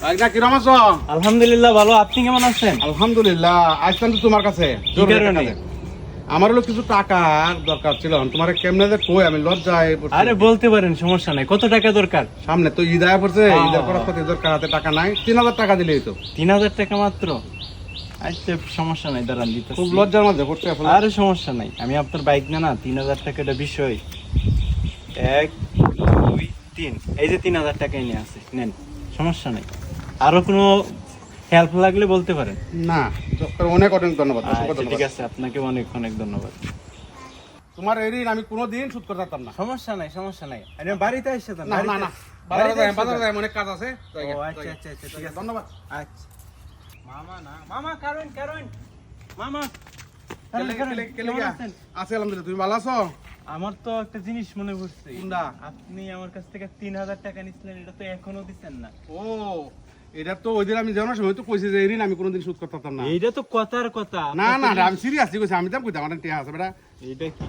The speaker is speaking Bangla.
আজকে কিরম আছো? আলহামদুলিল্লাহ ভালো, আপনি কেমন আছেন? আলহামদুলিল্লাহ, আসলাম তো তোমার কাছে। কি কারণে? আমার হলো কিছু টাকা দরকার ছিল, তোমার কেমনে যে কই আমি লজ্জায় পড়ছি। আরে বলতে পারেন, সমস্যা নাই। কত টাকা দরকার? সামনে তো ঈদ আয়া পড়ছে, হ্যাঁ। ঈদের পর তো দরকার, হাতে টাকা নাই, 3000 টাকা দিলেই তো। 3000 টাকা মাত্র? আচ্ছা সমস্যা নাই, দাঁড়ান দিতেছি। খুব লজ্জার মধ্যে পড়ছে এখন। আরে সমস্যা নাই, আমি আপনার বাইক না 3000 টাকাটা বিষয়। 1 2 3, এই যে 3000 টাকাই নিয়ে আছে, নেন, সমস্যা নাই। আরো কোনো হেল্প লাগলে বলতে পারেন। না ডক্টর, অনেক অনেক ধন্যবাদ, অসংখ্য আচ্ছা ঠিক ধন্যবাদ। আছে, আপনাকে অনেক অনেক ধন্যবাদ। তোমার এই ঋণ আমি কোনোদিন শোধ করতে পারতাম না। সমস্যা নাই, সমস্যা নাই, আমি বাড়িতে এসে যান। না না না, বাজারে যাই, অনেক কাজ আছে। ও আচ্ছা আচ্ছা আচ্ছা, ঠিক আছে, ধন্যবাদ। আচ্ছা। মামা না, মামা কারণ কারণ মামা কেমন আছেন? আছে আলহামদুলিল্লাহ, তুমি ভালো আছো? আমার তো একটা জিনিস মনে পড়ছে। কোনটা? আপনি আমার কাছ থেকে 3000 টাকা নিছিলেন, এটা তো এখনো দিচ্ছেন না। ও, এটা তো ওই দিন আমি যাওয়ার সময় তো কইছি যে এই ঋণ আমি কোনোদিন শোধ করতে পারতাম না। এইটা তো কথার কথা। না না, আমি সিরিয়াসলি কইছি, আমি তো কইতাম আমার টিয়া আছে বেটা। এইটা কি?